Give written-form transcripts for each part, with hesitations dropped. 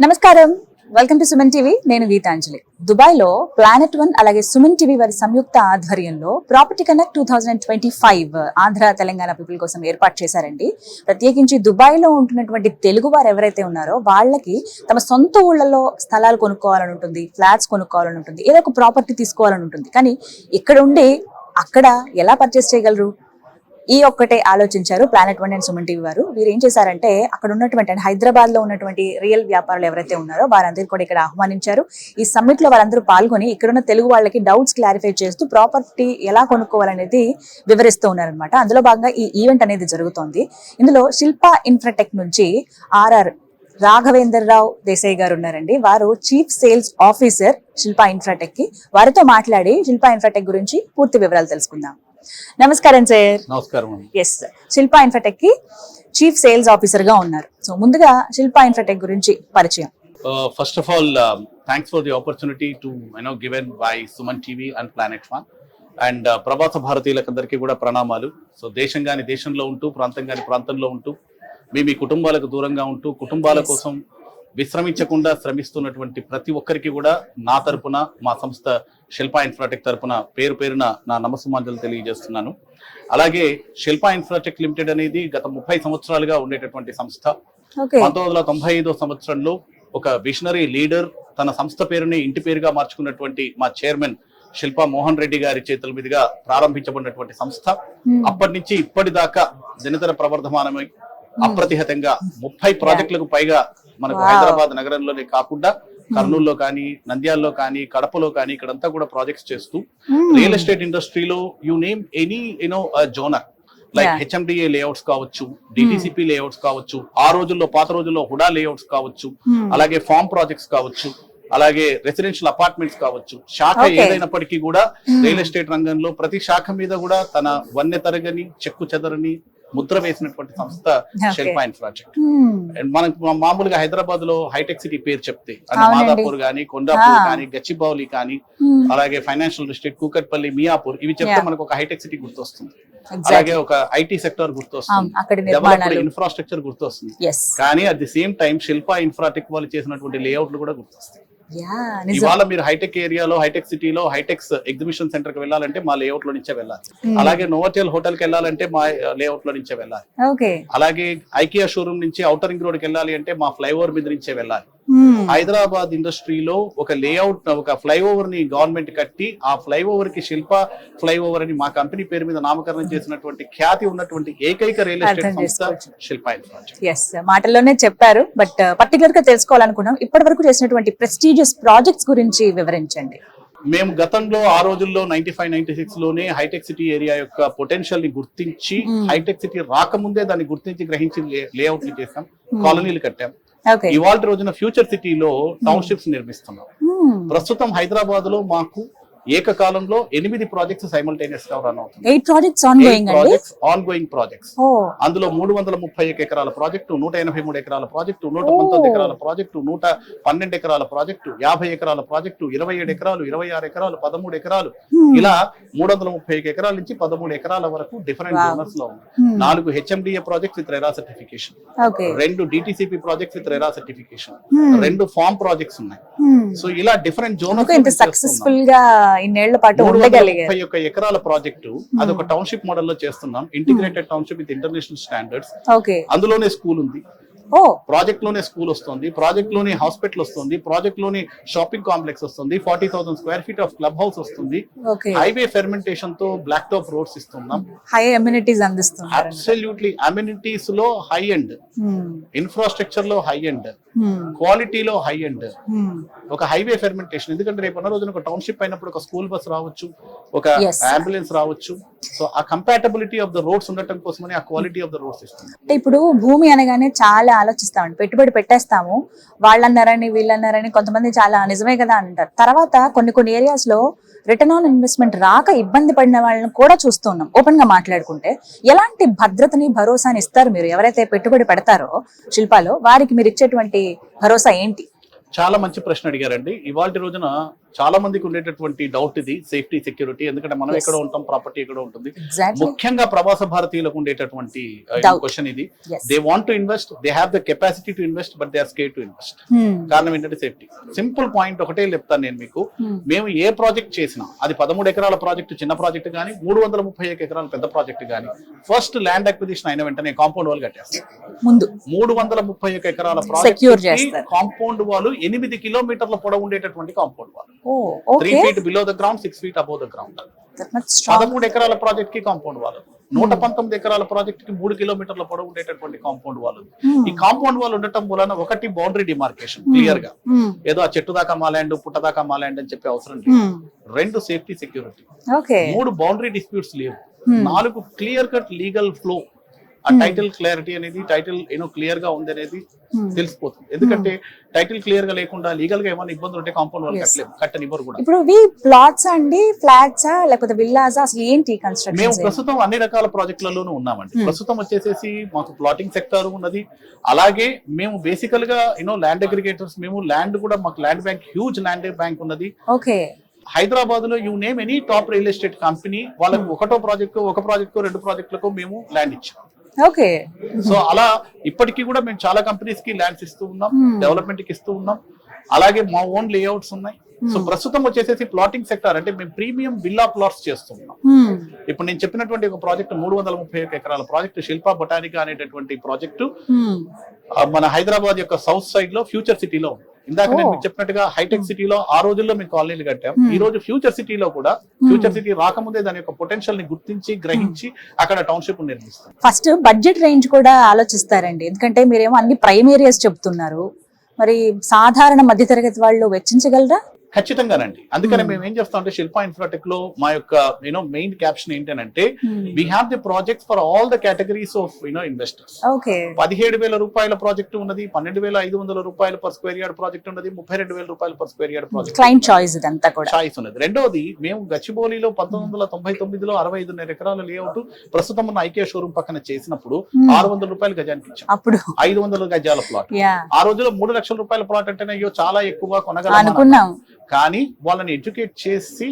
నమస్కారం, welcome to Suman TV. నేను Gitanjali. Dubai లో ప్లానెట్ వన్ అలాగే సుమన్ టీవీ వారి సంయుక్త ఆధ్వర్యంలో property connect 2025 Andhra Telangana people కోసం ఏర్పాటు చేశారండి. ప్రత్యేకించి దుబాయ్ లో ఉంటున్నటువంటి తెలుగు వారు ఎవరైతే ఉన్నారో వాళ్ళకి తమ సొంత ఊళ్ళలో స్థలాలు కొనుక్కోవాలని ఉంటుంది, ఫ్లాట్స్ కొనుక్కోవాలని ఉంటుంది, ఏదో ఒక ప్రాపర్టీ తీసుకోవాలని ఉంటుంది. కానీ ఇక్కడ ఉండి అక్కడ ఎలా పర్చేస్ చేయగలరు? ఈ ఒక్కటే ఆలోచించారు planet one and Suman TV వారు. వీరు ఏం చేశారంటే అక్కడ ఉన్నటువంటి హైదరాబాద్ లో ఉన్నటువంటి రియల్ వ్యాపారులు ఎవరైతే ఉన్నారో వారందరూ కూడా ఇక్కడ ఆహ్వానించారు. ఈ సమ్మిట్ లో వారందరూ పాల్గొని ఇక్కడున్న తెలుగు వాళ్ళకి డౌట్స్ క్లారిఫై చేస్తూ ప్రాపర్టీ ఎలా కొనుక్కోవాలనేది వివరిస్తూ ఉన్నారనమాట. అందులో భాగంగా ఈ ఈవెంట్ అనేది జరుగుతోంది. ఇందులో శిల్పా ఇన్ఫ్రాటెక్ నుంచి ఆర్ఆర్ రాఘవేందర్ రావు దేశాయ్ గారు ఉన్నారండి. వారు chief sales officer Shilpa Infratech కి. వారితో మాట్లాడి శిల్పా ఇన్ఫ్రాటెక్ గురించి పూర్తి వివరాలు తెలుసుకుందాం. నమస్కారం సార్. నమస్కారం. ఎస్, శిల్పా ఇన్ఫ్రాటెక్ కి చీఫ్ సేల్స్ ఆఫీసర్ గా ఉన్నారు. సో ముందుగా శిల్పా ఇన్ఫ్రాటెక్ గురించి పరిచయం. First of all, thanks for the opportunity to given by Suman TV and Planet One. And ప్రవాస భారతీయులందరికీ కూడా ప్రణామాలు. సో దేశంగాని దేశంలో ఉంటూ, ప్రాంతంగాని ప్రాంతంలో ఉంటూ, మీ కుటుంబాలకు దూరంగా ఉంటూ, కుటుంబాల కోసం విశ్రమించకుండా శ్రమిస్తున్నటువంటి ప్రతి ఒక్కరికి కూడా నా తరపున, మా సంస్థ శిల్పా ఇన్ఫ్రాటెక్ తరపున పేరు పేరున నా నమస్సుమాంజలు తెలియజేస్తున్నాను. అలాగే శిల్పా ఇన్ఫ్రాటెక్ లిమిటెడ్ అనేది గత 30 సంవత్సరాలుగా ఉండేటటువంటి సంస్థ. 1995 సంవత్సరంలో ఒక విషనరీ లీడర్ తన సంస్థ పేరుని ఇంటి పేరుగా మార్చుకున్నటువంటి మా చైర్మన్ శిల్పా మోహన్ రెడ్డి గారి చేతుల మీదుగా ప్రారంభించబడినటువంటి సంస్థ. అప్పటి నుంచి ఇప్పటిదాకా దినదిన ప్రవర్ధమానమై అప్రతిహతంగా 30 ప్రాజెక్టులకు పైగా మనకు హైదరాబాద్ నగరంలోనే కాకుండా కర్నూలులో కానీ, నంద్యాలలో కానీ, కడపలో కానీ ఇక్కడంతా కూడా ప్రాజెక్ట్స్ చేస్తూ రియల్ ఎస్టేట్ ఇండస్ట్రీలో you name any genre like HMDA layouts కావచ్చు, డిటిసిపి లేఅవుట్స్ కావచ్చు, ఆ రోజుల్లో పాత రోజుల్లో హుడా లేఅవుట్స్ కావచ్చు, అలాగే ఫార్మ్ ప్రాజెక్ట్స్ కావచ్చు, అలాగే రెసిడెన్షియల్ అపార్ట్మెంట్స్ కావచ్చు, శాఖ ఏదైనప్పటికీ కూడా రియల్ ఎస్టేట్ రంగంలో ప్రతి శాఖ మీద కూడా తన వన్య తరగని, చెక్కు చెదరని ముద్ర వేసినటువంటి సంస్థ శిల్పా ఇన్ఫ్రాటెక్. మనకు మామూలుగా హైదరాబాద్ లో హైటెక్ సిటీ పేరు చెప్తే అంటే మాదాపూర్ గానీ, కొండాపూర్ కానీ, గచ్చిబౌలి కానీ, అలాగే ఫైనాన్షియల్ డిస్ట్రిక్ట్ కూకట్పల్లి, మియాపూర్, ఇవి చెప్తే మనకు ఒక హైటెక్ సిటీ గుర్తొస్తుంది. అలాగే ఒక ఐటీ సెక్టర్ గుర్తొస్తుంది, డెవలప్డ్ ఇన్ఫ్రాస్ట్రక్చర్ గుర్తొస్తుంది. కానీ at the same time Shilpa Infratech వాళ్ళు చేసినటువంటి లేఅవుట్లు కూడా గుర్తొస్తాయి. ఇవాళ మీరు హైటెక్ ఏరియాలో, హైటెక్ సిటీలో, హైటెక్స్ ఎగ్జిబిషన్ సెంటర్ కి వెళ్ళాలంటే మా లేఅవుట్ లో నుంచే వెళ్ళాలి. అలాగే నోవాటెల్ హోటల్ కి వెళ్ళాలంటే మా లేఅవుట్ లో నుంచే వెళ్ళాలి. అలాగే ఐకియా షోరూమ్ నుంచి ఔటర్ రింగ్ రోడ్ కి వెళ్ళాలి అంటే మా ఫ్లైఓవర్ మీద నుంచే వెళ్ళాలి. హైదరాబాద్ ఇండస్ట్రీలో ఒక లేఅవుట్, ఒక ఫ్లైఓవర్ ని గవర్నమెంట్ కట్టి ఆ ఫ్లైఓవర్ కి శిల్పా ఫ్లైఓవర్ అని మా కంపెనీ పేరు మీద నామకరణం చేసినటువంటి ఖ్యాతి ఉన్నటువంటి ఏకైక రియల్ ఎస్టేట్ సంస్థ శిల్పా ఇన్ఫ్రాటెక్. ఎస్, మాటల్లోనే చెప్పారు, బట్ పర్టికులర్ గా తెలుసుకోవాలనుకున్నాం. ఇప్పటి వరకు చేసినటువంటి ప్రెస్టీజియస్ ప్రాజెక్ట్స్ గురించి వివరించండి. మేము గతంలో ఆ రోజుల్లో 95-96 లోనే హైటెక్ సిటీ ఏరియా యొక్క పొటెన్షియల్ ని గుర్తించి, హైటెక్ సిటీ రాకముందే దాన్ని గుర్తించి గ్రహించి లేఅవుట్లు చేసాం, కాలనీలు కట్టాం. ఇవాళ రోజున ఫ్యూచర్ సిటీలో టౌన్షిప్స్ నిర్మిస్తున్నాం. ప్రస్తుతం హైదరాబాద్ లో మాకు ఏకకాలంలో 8 ప్రాజెక్ట్స్ సైమల్టేనియస్ గా రన్ అవుతుంది. 8 ప్రాజెక్ట్స్ ఆన్ గోయింగ్ ప్రాజెక్ట్స్. అందులో 331 ఎకరాల ప్రాజెక్టు, 183 ఎకరాల ప్రాజెక్టు, 119 ఎకరాల ప్రాజెక్టు, 112 ఎకరాల ప్రాజెక్టు, 50 ఎకరాల ప్రాజెక్టు, 27 ఎకరాలు, 26 ఎకరాలు, 13 ఎకరాలు, ఇలా 331 ఎకరాల నుంచి 13 ఎకరాల వరకు డిఫరెంట్ ఓనర్స్ లో ఉంది. 4 HMDA projects with RERA certification, 2 DTCP projects with RERA certification, 2 farm projects ఉన్నాయి. సో ఇలా డిఫరెంట్ జోనర్స్ సక్సెస్ఫుల్ గా ఇన్నేళ్ల పాటు ఉండగలిగారు. 31 ఎకరాల ప్రాజెక్టు అది ఒక టౌన్షిప్ మోడల్ లో చేస్తున్నాం. Integrated township with international standards. అందులోనే స్కూల్ ఉంది, ప్రాజెక్ట్ లోనే స్కూల్ వస్తుంది, ప్రాజెక్ట్ లోనే హాస్పిటల్ వస్తుంది, ప్రాజెక్ట్ లోనే షాపింగ్ కాంప్లెక్స్ వస్తుంది, 40,000 square feet of club house వస్తుంది, హైవే ఫెర్మెంటేషన్ తో బ్లాక్ టాప్ రోడ్స్ ఇస్తున్నాం, హై అమ్యూనిటీస్ అందిస్తున్నాం. అబ్సల్యూట్లీ అమ్యూనిటీస్ లో హై ఎండ్, ఇన్ఫ్రాస్ట్రక్చర్ లో హై ఎండ్, క్వాలిటీలో హై ఎండ్, ఒక హైవే ఫెర్మెంటేషన్. ఎందుకంటే రేపు ఉన్న రోజున ఒక టౌన్షిప్ అయినప్పుడు ఒక స్కూల్ బస్ రావచ్చు, ఒక అంబులెన్స్ రావచ్చు. సో ఆ కంపాటబిలిటీ ఆఫ్ ద రోడ్స్ ఉండటం కోసమని ఆ క్వాలిటీ ఆఫ్ ద రోడ్స్ ఇస్తుంది. ఇప్పుడు భూమి అనగానే చాలా ఆలోచిస్తామండి, పెట్టుబడి పెట్టేస్తాము, వాళ్ళన్నారని వీళ్ళన్నారని, కొంతమంది చాలా నిజమే కదా అంటారు. తర్వాత కొన్ని ఏరియాస్ లో రిటర్న్ ఆన్ ఇన్వెస్ట్మెంట్ రాక ఇబ్బంది పడిన వాళ్ళని కూడా చూస్తున్నాం. ఓపెన్ గా మాట్లాడుకుంటే ఎలాంటి భద్రతని, భరోసాని ఇస్తారు మీరు? ఎవరైతే పెట్టుబడి పెడతారో శిల్పాలో వారికి మీరు ఇచ్చేటువంటి భరోసా ఏంటి? చాలా మంచి ప్రశ్న అడిగారండి. ఇవాళ రోజున చాలా మందికి ఉండేటటువంటి డౌట్ ఇది సేఫ్టీ సెక్యూరిటీ, ఎందుకంటే మనం ఎక్కడ ఉంటాం, ప్రాపర్టీ ఎక్కడ ఉంటుంది. ఎగ్జాక్ట్లీ. ముఖ్యంగా ప్రవాస భారతీయులకు ఉండేటటువంటి Doubt. క్వశ్చన్ ఇది. Yes. They want to invest, they have the capacity to invest, but they are scared to invest. కారణం ఏంటంటే సేఫ్టీ. సింపుల్ పాయింట్ ఒకటే చెప్తాను నేను మీకు. మేము ఏ ప్రాజెక్ట్ చేసినా, అది 13 ఎకరాల ప్రాజెక్ట్ చిన్న ప్రాజెక్ట్ కానీ, 331 ఎకరాల పెద్ద ప్రాజెక్ట్ కానీ, ఫస్ట్ ల్యాండ్ అక్విజిషన్ అయిన వెంటనే కాంపౌండ్ వాల్ కట్టేస్తాం. ముందు 331 ఎకరాల Secure ప్రాజెక్ట్ చేస్తారు. కాంపౌండ్ వాల్ 8 కిలోమీటర్ల పొడవు ఉండేటటువంటి కాంపౌండ్ వాల్. ఓ 3 okay. feet below the ground, 6 feet above the ground. That much strong. 13 ఎకరాల ప్రాజెక్ట్ కి కాంపౌండ్ వాల్, 119 ఎకరాల ప్రాజెక్ట్ కి 3 కిలోమీటర్ల పొడవు ఉండేటటువంటి కాంపౌండ్ వాల్. ఈ కాంపౌండ్ వాల్ ఉండటం వలన ఒకటి బౌండరీ డిమార్కేషన్ క్లియర్ గా, ఏదో ఆ చెట్టు దాకా మా ల్యాండ్, పుట్ట దాకా మా ల్యాండ్ అని చెప్పే అవసరం లేదు. 2 safety security, okay. 3 boundary disputes లేవు, 4 క్లియర్ కట్ లీగల్ ఫ్లో. ఆ టైటిల్ క్లారిటీ అనేది, టైటిల్ క్లియర్ గా ఉంది అనేది తెలిసిపోతుంది. ఎందుకంటే టైటిల్ క్లియర్ గా లేకుండా లీగల్ గా ఏమైనా ఇబ్బందులు ఉంటే కాంపౌండ్ వాళ్ళు కట్టనివ్వరు కూడా. ఇప్పుడు ప్లాట్స్ అండి, ఫ్లాట్సా లేకపోతే విల్లాసా, అసలు ఏంటి మేము కన్స్ట్రక్షన్? ప్రస్తుతం అన్ని రకాల ప్రాజెక్టులలోనూ ఉన్నామండి. ప్రస్తుతం వచ్చేసేసి మాకు ప్లాటింగ్ సెక్టర్ ఉన్నది. అలాగే మేము బేసికల్ గా ల్యాండ్ అగ్రిగేటర్స్, మేము ల్యాండ్ కూడా, మాకు land bank, huge land bank ఉన్నది. ఓకే. హైదరాబాద్ లో you name any top real estate company, వాళ్ళకి ఒక ప్రాజెక్టు 2 ప్రాజెక్టులకు మేము ల్యాండ్ ఇచ్చాం. ఓకే. సో అలా ఇప్పటికీ కూడా మేము చాలా కంపెనీస్ కి ల్యాండ్స్ ఇస్తూ ఉన్నాం, డెవలప్మెంట్ కి ఇస్తూ ఉన్నాం. అలాగే మా ఓన్ లేఅవుట్స్ ఉన్నాయి. సో ప్రస్తుతం వచ్చేసేసి ప్లాటింగ్ సెక్టర్ అంటే మేము ప్రీమియం విల్లా ప్లాట్స్ చేస్తున్నాం. ఇప్పుడు నేను చెప్పినటువంటి ఒక ప్రాజెక్ట్ 331 ఎకరాల ప్రాజెక్ట్ శిల్పా బొటానికా అనేటటువంటి ప్రాజెక్టు మన హైదరాబాద్ యొక్క సౌత్ సైడ్ లో ఫ్యూచర్ సిటీలో ఉంది. ఇందాక నేను మీకు చెప్పినట్టుగా హైటెక్ సిటీలో ఆ రోజుల్లో మేము కాలనీలు కట్టాం. ఈ రోజు ఫ్యూచర్ సిటీలో కూడా, ఫ్యూచర్ సిటీ రాకముందే దాని యొక్క పొటెన్షియల్ ని గుర్తించి గ్రహించి అక్కడ టౌన్షిప్ నిర్మిస్తాం. ఫస్ట్ బడ్జెట్ రేంజ్ కూడా ఆలోచిస్తారండి, ఎందుకంటే మీరేమో అన్ని ప్రైమ్ ఏరియాస్ చెప్తున్నారు. మరి సాధారణ మధ్యతరగతి వాళ్ళు వెచ్చించగలరా? ఖచ్చితంగానండి. అందుకనే మేము ఏం చేస్తాం అంటే శిల్పా ఇన్ఫ్రాటెక్ లో మా యొక్క మెయిన్ క్యాప్షన్ ఏంటంటే, we have the projects for all the categories of investors. Okay. 17,000 రూపాయల ప్రాజెక్ట్ ఉన్నది, 12,500 రూపాయలు పర్ స్క్వేర్ యార్డ్ ప్రాజెక్ట్ ఉన్నది, 32,000 రూపాయలు per square yard project. Client choice ఇదంతా కూడా చాయిస్ ఉన్నది. రెండోది, మేము గచ్చిబౌలిలో 1999లో 65.5 ఎకరాల లేఅవుట్ ప్రస్తుతం ఉన్న ఐకే షోరూమ్ పక్కన చేసినప్పుడు 600 రూపాయలు గజానికి ఇచ్చాం. అప్పుడు 500 గజాల ప్లాట్. ఆ రోజులో 3 లక్షల రూపాయల ప్లాట్ అంటేనే అయ్యో చాలా ఎక్కువ కొనగలం అనుకున్నాం. కానీ వాళ్ళని ఎడ్యుకేట్ చేసి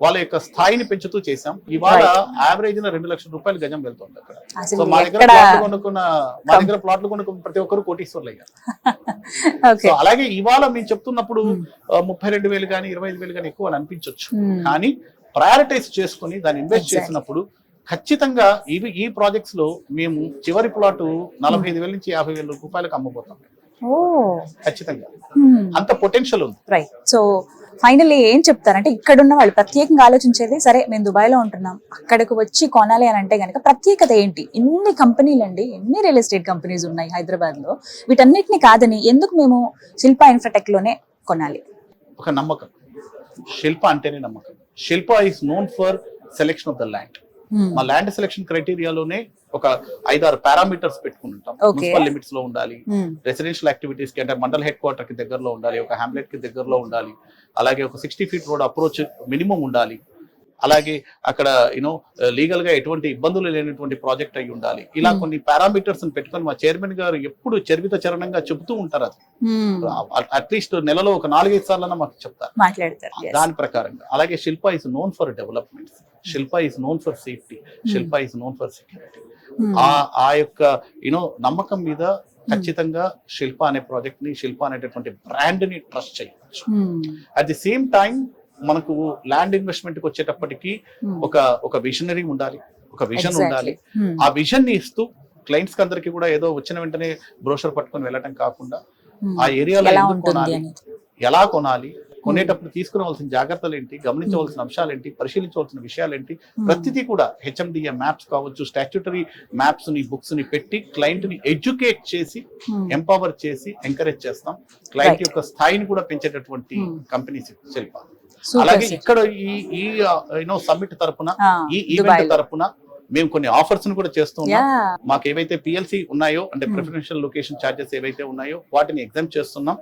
వాళ్ళ యొక్క స్థాయిని పెంచుతూ చేసాం. ఇవాళ యావరేజ్ 2 లక్షల రూపాయలు గజం వెళ్తుంది అక్కడ. సో మా దగ్గర ప్లాట్లు కొనుక్కున్న ప్రతి ఒక్కరు కోటీశ్వర్లు అయ్యారు. సో అలాగే ఇవాళ మేము చెప్తున్నప్పుడు 32,000 కానీ 25,000 కానీ ఎక్కువ అని అనిపించవచ్చు, కానీ ప్రయారిటైజ్ చేసుకుని దాన్ని ఇన్వెస్ట్ చేసినప్పుడు ఖచ్చితంగా ఈ ప్రాజెక్ట్స్ లో మేము చివరి ప్లాట్ 45,000 నుంచి 50,000 రూపాయలకు అమ్మబోతాం. ఖచ్చితంగా అంత పొటెన్షియల్ ఉంది. రైట్. సో ఫైనల్లీ ఏం చెప్తారంటే, ఇక్కడున్న వాళ్ళు ప్రత్యేకంగా ఆలోచించేది, సరే మేము దుబాయ్ లో ఉంటున్నాం, అక్కడికి వచ్చి కొనాలి అని అంటే గనక ప్రత్యేకత ఏంటి? ఎన్ని కంపెనీలు అండి, ఎన్ని రియల్ ఎస్టేట్ కంపెనీస్ ఉన్నాయి హైదరాబాద్ లో, వీటన్నిటిని కాదని ఎందుకు మేము శిల్పా ఇన్ఫ్రాటెక్ లోనే కొనాలి? ఒక నమ్మకం. శిల్ప అంటేనే నమ్మకం. Shilpa is known for selection of the land. మా ల్యాండ్ సెలెక్షన్ క్రైటీరియాలోనే ఒక 5-6 పారామీటర్స్ పెట్టుకుంటాం. మున్సిపల్ లిమిట్స్ లో ఉండాలి, రెసిడెన్షియల్ యాక్టివిటీస్ కి అంటే మండల్ హెడ్ క్వార్టర్ కి దగ్గరలో ఉండాలి, ఒక హ్యామ్లెట్ కి దగ్గరలో ఉండాలి, అలాగే ఒక 60 feet రోడ్ అప్రోచ్ మినిమం ఉండాలి, అలాగే అక్కడ లీగల్ గా ఎటువంటి ఇబ్బందులు లేనటువంటి ప్రాజెక్ట్ అయి ఉండాలి. ఇలా కొన్ని పారామీటర్స్ పెట్టుకొని మా చైర్మన్ గారు ఎప్పుడు చరివిత చరణంగా చెబుతూ ఉంటారు. అది అట్లీస్ట్ నెలలో ఒక 4-5 సార్లు మాకు చెప్తారు, మాట్లాడతారు. దాని ప్రకారంగా. అలాగే Shilpa is known for development, Shilpa is known for safety, Shilpa is known for security. ఆ యొక్క నమ్మకం మీద ఖచ్చితంగా శిల్ప అనే ప్రాజెక్ట్ ని, శిల్ప అనేటటువంటి బ్రాండ్ ని ట్రస్ట్ చేయవచ్చు. అట్ ది సేమ్ టైం మనకు ల్యాండ్ ఇన్వెస్ట్మెంట్ కి వచ్చేటప్పటికి ఒక విజనరీ ఉండాలి, ఒక విజన్ ఉండాలి. ఆ విజన్ ని ఇస్తూ క్లయింట్స్ కి అందరికి కూడా ఏదో వచ్చిన వెంటనే బ్రోషర్ పట్టుకొని వెళ్ళటం కాకుండా, ఆ ఏరియాలో ఎందుకు కొనాలి, ఎలా కొనాలి, కొనేటప్పుడు తీసుకురావాల్సిన జాగ్రత్తలు ఏంటి, గమనించవలసిన అంశాలు ఏంటి, పరిశీలించవలసిన విషయాలు ఏంటి, ప్రతిదీ కూడా హెచ్ఎండిఏ మ్యాప్స్ కావచ్చు, స్టాట్యూటరీ మ్యాప్స్ ని, బుక్స్ ని పెట్టి క్లయింట్ ని ఎడ్యుకేట్ చేసి, ఎంపవర్ చేసి ఎంకరేజ్ చేస్తాం. క్లయింట్ యొక్క స్థాయిని కూడా పెంచేటటువంటి కంపెనీ శిల్ప. అలాగే ఇక్కడ ఈ సమ్మిట్ తరపున, ఈ ఈవెంట్ తరపున మేము కొన్ని ఆఫర్స్ ను కూడా చేస్తూ ఉన్నాం. మాకు ఏవైతే పిఎల్సి ఉన్నాయో అంటే ప్రిఫరెన్షియల్ లొకేషన్ చార్జెస్ ఏవైతే ఉన్నాయో వాటిని ఎగ్జామ్ చేస్తున్నాం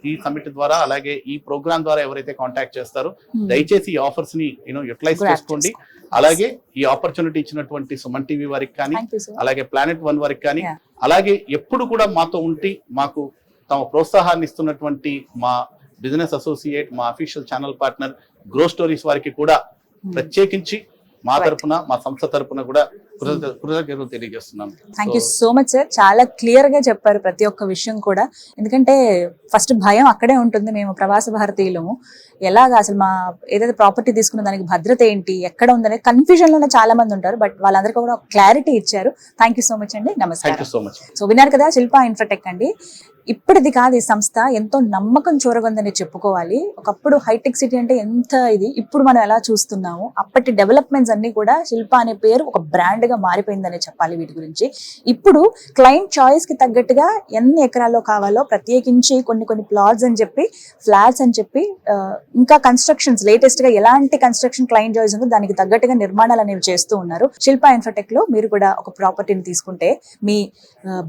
ఈ సమిట్ ద్వారా. అలాగే ఈ ప్రోగ్రామ్ ద్వారా ఎవరైతే కాంటాక్ట్ చేస్తారో దయచేసి ఈ ఆఫర్స్ ని యూటిలైజ్ చేసుకోండి. అలాగే ఈ ఆపర్చునిటీ ఇచ్చినటువంటి సుమన్ టీవీ వారికి కానీ, అలాగే ప్లానెట్ 1 వారికి కానీ, అలాగే ఎప్పుడు కూడా మాతో ఉండి మాకు తమ ప్రోత్సాహాన్ని ఇస్తున్నటువంటి మా బిజినెస్ అసోసియేట్, మా official channel partner grow stories వారికి కూడా ప్రత్యేకించి మా తరపున, మా సంస్థ తరపున కూడా కృతజ్ఞతలు తెలియజేస్తున్నాను. Thank you so much sir. చాలా క్లియర్ గా చెప్పారు ప్రతి ఒక్క విషయం కూడా. ఎందుకంటే ఫస్ట్ భయం అక్కడే ఉంటుంది. మేము ప్రవాస భారతీయులము ఎలాగా అసలు మా ఏదైతే ప్రాపర్టీ తీసుకున్న దానికి భద్రత ఏంటి, ఎక్కడ ఉందనే కన్ఫ్యూజన్ లోనే చాలా మంది ఉంటారు. బట్ వాళ్ళందరికీ కూడా క్లారిటీ ఇచ్చారు. థ్యాంక్ యూ సో మచ్ అండి. థ్యాంక్ నమస్కారం. You so much. సో విన్నారు కదా, శిల్పా ఇన్ఫ్రాటెక్ అండి. ఇప్పటిది కాదు, ఈ సంస్థ ఎంతో నమ్మకం చూరగొందని చెప్పుకోవాలి. ఒకప్పుడు హైటెక్ సిటీ అంటే ఎంత ఇది, ఇప్పుడు మనం ఎలా చూస్తున్నాము, అప్పటి డెవలప్మెంట్స్ అన్ని కూడా శిల్ప అనే పేరు ఒక బ్రాండ్ గా మారిపోయిందనే చెప్పాలి. వీటి గురించి ఇప్పుడు క్లయింట్ చాయిస్ కి తగ్గట్టుగా ఎన్ని ఎకరాల్లో కావాలో ప్రత్యేకించి కొన్ని ప్లాట్స్ అని చెప్పి, ఫ్లాట్స్ అని చెప్పి, ఇంకా కన్స్ట్రక్షన్స్ లేటెస్ట్ గా ఎలాంటి కన్స్ట్రక్షన్ క్లయింట్ చాయిస్ ఉందో దానికి తగ్గట్టుగా నిర్మాణాలు అనేవి చేస్తూ ఉన్నారు. శిల్ప ఇన్ఫ్రాటెక్ లో మీరు కూడా ఒక ప్రాపర్టీని తీసుకుంటే మీ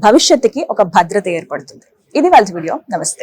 భవిష్యత్తుకి ఒక భద్రత ఏర్పడుతుంది. ఇది వాళ్ళ వీడియో. నమస్తే.